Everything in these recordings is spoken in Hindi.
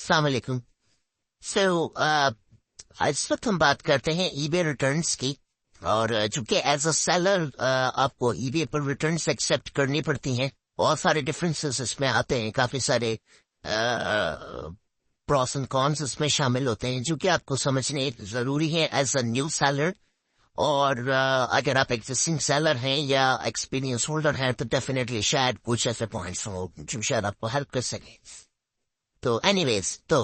अस्सलाम वालेकुम। सो इस वक्त हम बात करते हैं ईबे रिटर्न्स की। और चूंकि एज अ सेलर आपको ईबे पर रिटर्न्स एक्सेप्ट करनी पड़ती हैं। बहुत सारे डिफरेंसेस इसमें आते हैं, काफी सारे प्रॉस एंड कॉन्स इसमें शामिल होते हैं जो कि आपको समझने जरूरी है एज अ न्यू सेलर। और अगर आप एग्जिस्टिंग सेलर हैं या एक्सपीरियंस होल्डर हैं तो डेफिनेटली शायद कुछ ऐसे पॉइंट्स हो जो शायद आपको हेल्प कर सके। तो एनीवेज, तो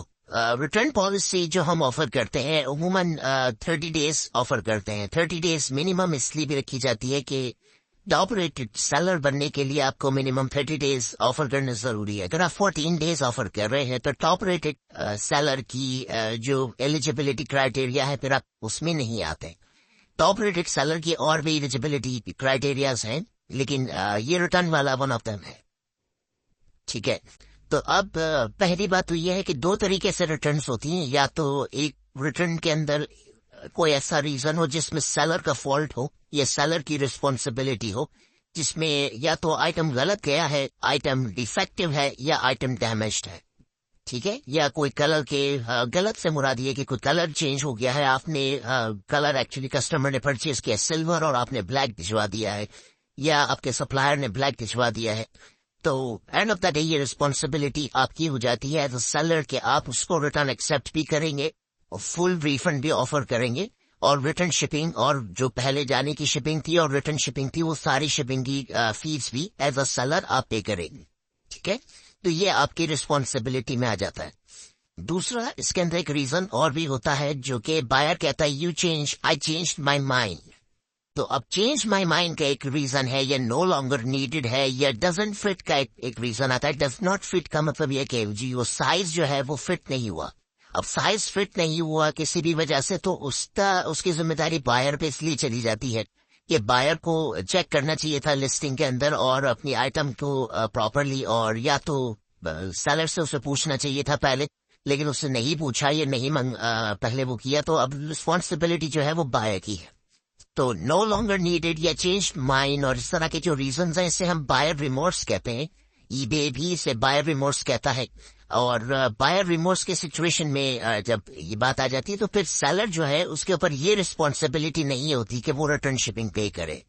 रिटर्न पॉलिसी जो हम ऑफर करते हैं उमूमन 30 डेज ऑफर करते हैं। 30 डेज मिनिमम इसलिए भी रखी जाती है कि टॉप रेटेड सेलर बनने के लिए आपको मिनिमम 30 डेज ऑफर करना जरूरी है। अगर आप 14 डेज ऑफर कर रहे हैं तो टॉप रेटेड सेलर की जो एलिजिबिलिटी क्राइटेरिया है फिर आप उसमें नहीं आते। टॉप रेटेड सेलर की और भी एलिजिबिलिटी क्राइटेरियाज हैं, लेकिन ये रिटर्न वाला वन ऑफ देम है। ठीक है, तो अब पहली बात तो यह है कि दो तरीके से रिटर्न्स होती हैं। या तो एक रिटर्न के अंदर कोई ऐसा रीजन हो जिसमें सेलर का फॉल्ट हो या सेलर की रिस्पॉन्सिबिलिटी हो, जिसमें या तो आइटम गलत गया है, आइटम डिफेक्टिव है या आइटम डैमेज्ड है। ठीक है, या कोई कलर के गलत से मुराद ये कि कोई कलर चेंज हो गया है, आपने कलर एक्चुअली कस्टमर ने परचेज किया सिल्वर और आपने ब्लैक भिजवा दिया है, या आपके सप्लायर ने ब्लैक भिजवा दिया है। तो एंड ऑफ द डे ये रिस्पॉन्सिबिलिटी आपकी हो जाती है एज अ सेलर के आप उसको रिटर्न एक्सेप्ट भी करेंगे और फुल रिफंड भी ऑफर करेंगे। और रिटर्न शिपिंग और जो पहले जाने की शिपिंग थी और रिटर्न शिपिंग थी वो सारी शिपिंग की फीस भी एज अ सेलर आप पे करेंगे। ठीक है, तो ये आपकी रिस्पॉन्सिबिलिटी में आ जाता है। दूसरा, इसके अंदर एक रीजन और भी होता है जो कि बायर कहता है you change, I change my mind. तो अब चेंज माई माइंड का एक रीजन है, या नो लॉन्गर नीडेड है, या डजंट फिट का एक रीजन आता है। डज नॉट फिट का मतलब यह कि जी वो साइज जो है वो फिट नहीं हुआ। अब साइज फिट नहीं हुआ किसी भी वजह से तो उसकी जिम्मेदारी बायर पे इसलिए चली जाती है कि बायर को चेक करना चाहिए था लिस्टिंग के अंदर और अपनी आइटम को प्रॉपरली, और या तो सेलर से उसे पूछना चाहिए था पहले, लेकिन उससे नहीं पूछा, ये नहीं पहले वो किया, तो अब रिस्पॉन्सिबिलिटी जो है वो बायर की है। तो नो लॉन्गर नीडेड या चेंज माइंड और इस तरह के जो रीजंस हैं इसे हम बायर रिमोर्स कहते हैं। ईबे भी इसे बायर रिमोर्स कहता है। और बायर रिमोर्स के सिचुएशन में जब ये बात आ जाती है तो फिर सेलर जो है उसके ऊपर ये रिस्पॉन्सिबिलिटी नहीं होती कि वो रिटर्न शिपिंग पे करे।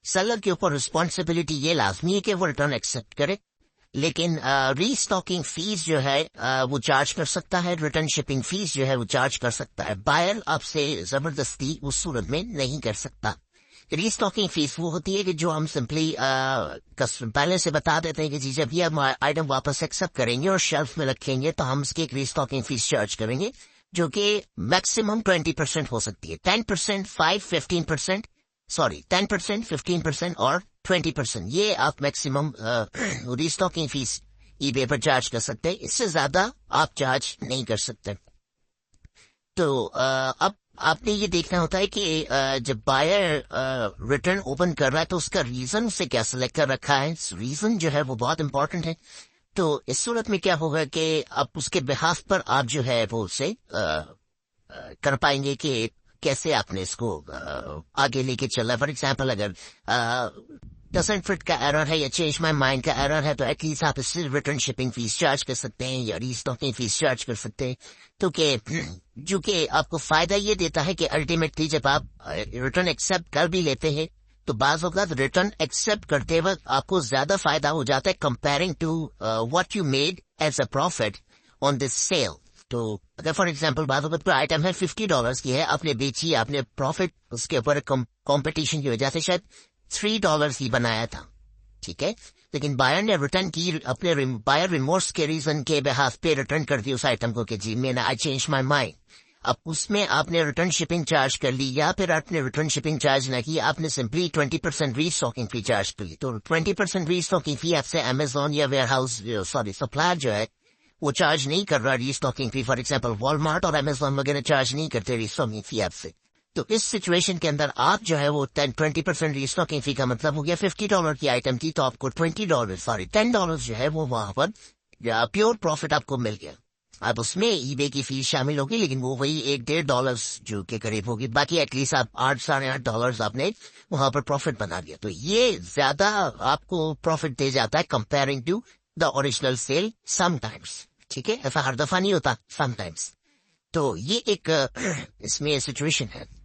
सेलर के ऊपर रिस्पॉन्सिबिलिटी ये लाजमी है कि वो रिटर्न एक्सेप्ट करे, लेकिन रीस्टॉकिंग फीस जो है वो चार्ज कर सकता है, रिटर्न शिपिंग फीस जो है वो चार्ज कर सकता है। बायर आपसे जबरदस्ती उस सूरत में नहीं कर सकता। रीस्टॉकिंग फीस वो होती है कि जो हम सिंपली पहले से बता देते हैं कि जी जब ये हम आइटम वापस एक्सेप्ट करेंगे और शेल्फ में रखेंगे तो हम इसकी एक रीस्टॉकिंग फीस चार्ज करेंगे जो कि मैक्सिमम 20% हो सकती है। 10%, 15% सॉरी 10%, 15% और 20%, ये आप मैक्सिमम रीस्टॉकिंग फीस ईबे पर चार्ज कर सकते हैं। इससे ज्यादा आप चार्ज नहीं कर सकते। तो अब आपने ये देखना होता है कि जब बायर रिटर्न ओपन कर रहा है तो उसका रीजन उसे क्या सिलेक्ट कर रखा है। रीजन जो है वो बहुत इंपॉर्टेंट है। तो इस सूरत में क्या होगा कि आप उसके बिहाफ पर आप जो है वो उसे कर पाएंगे कि कैसे आपने इसको आगे लेके चलना है। फॉर एग्जाम्पल, अगर डजंट फिट का एरर है या चेंज माई माइंड का एरर है तो एटलीस्ट आप इससे रिटर्न शिपिंग फीस चार्ज कर सकते हैं या रीस्टॉकिंग फीस चार्ज कर सकते हैं। तो जो कि आपको फायदा ये देता है कि अल्टीमेटली जब आप रिटर्न एक्सेप्ट कर भी लेते हैं तो बाज़ औक़ात रिटर्न एक्सेप्ट करते वक्त आपको ज्यादा फायदा हो जाता है comparing to what you made as a profit on this sale. तो अगर फॉर एग्जाम्पल बात हो कोई आइटम है $50 की है, आपने बेची, आपने प्रॉफिट उसके ऊपर कॉम्पिटिशन की वजह से शायद $3 ही बनाया था। ठीक है, लेकिन बायर ने रिटर्न की, अपने बायर रिमोर्स के रीजन के बिहाफ पे रिटर्न कर दी उस आइटम को कि जी मैंने आई चेंज माई माइंड। अब उसमें आपने रिटर्न शिपिंग चार्ज कर ली या फिर आपने रिटर्न शिपिंग चार्ज ना की, आपने सिंपली 20% रीस्टॉकिंग फी चार्ज कर ली। तो 20% रीस्टॉकिंग फी आपसे अमेजोन या वेयर हाउस सप्लायर जो है वो चार्ज नहीं कर रहा restocking fee. For example Walmart और अमेजोन वगैरह चार्ज नहीं करते रीस्टॉकिंग फी आपसे। तो इस सिचुएशन के अंदर आप जो है वो 20% रीस्टॉकिंग फी का मतलब हो गया $50 की आइटम थी तो आपको $10 जो है वो वहां पर प्योर प्रॉफिट आपको मिल गया। अब उसमें ईबे की फीस शामिल होगी, लेकिन वो वही $1-1.5 जो के करीब होगी। बाकी एटलीस्ट आप $8-8.5 आपने वहां पर प्रॉफिट बना दिया। तो ये ज्यादा आपको प्रॉफिट दे जाता है comparing to the original sale sometimes. ठीक है, ऐसा हर दफा नहीं होता, समटाइम्स। तो ये एक इसमें सिचुएशन है।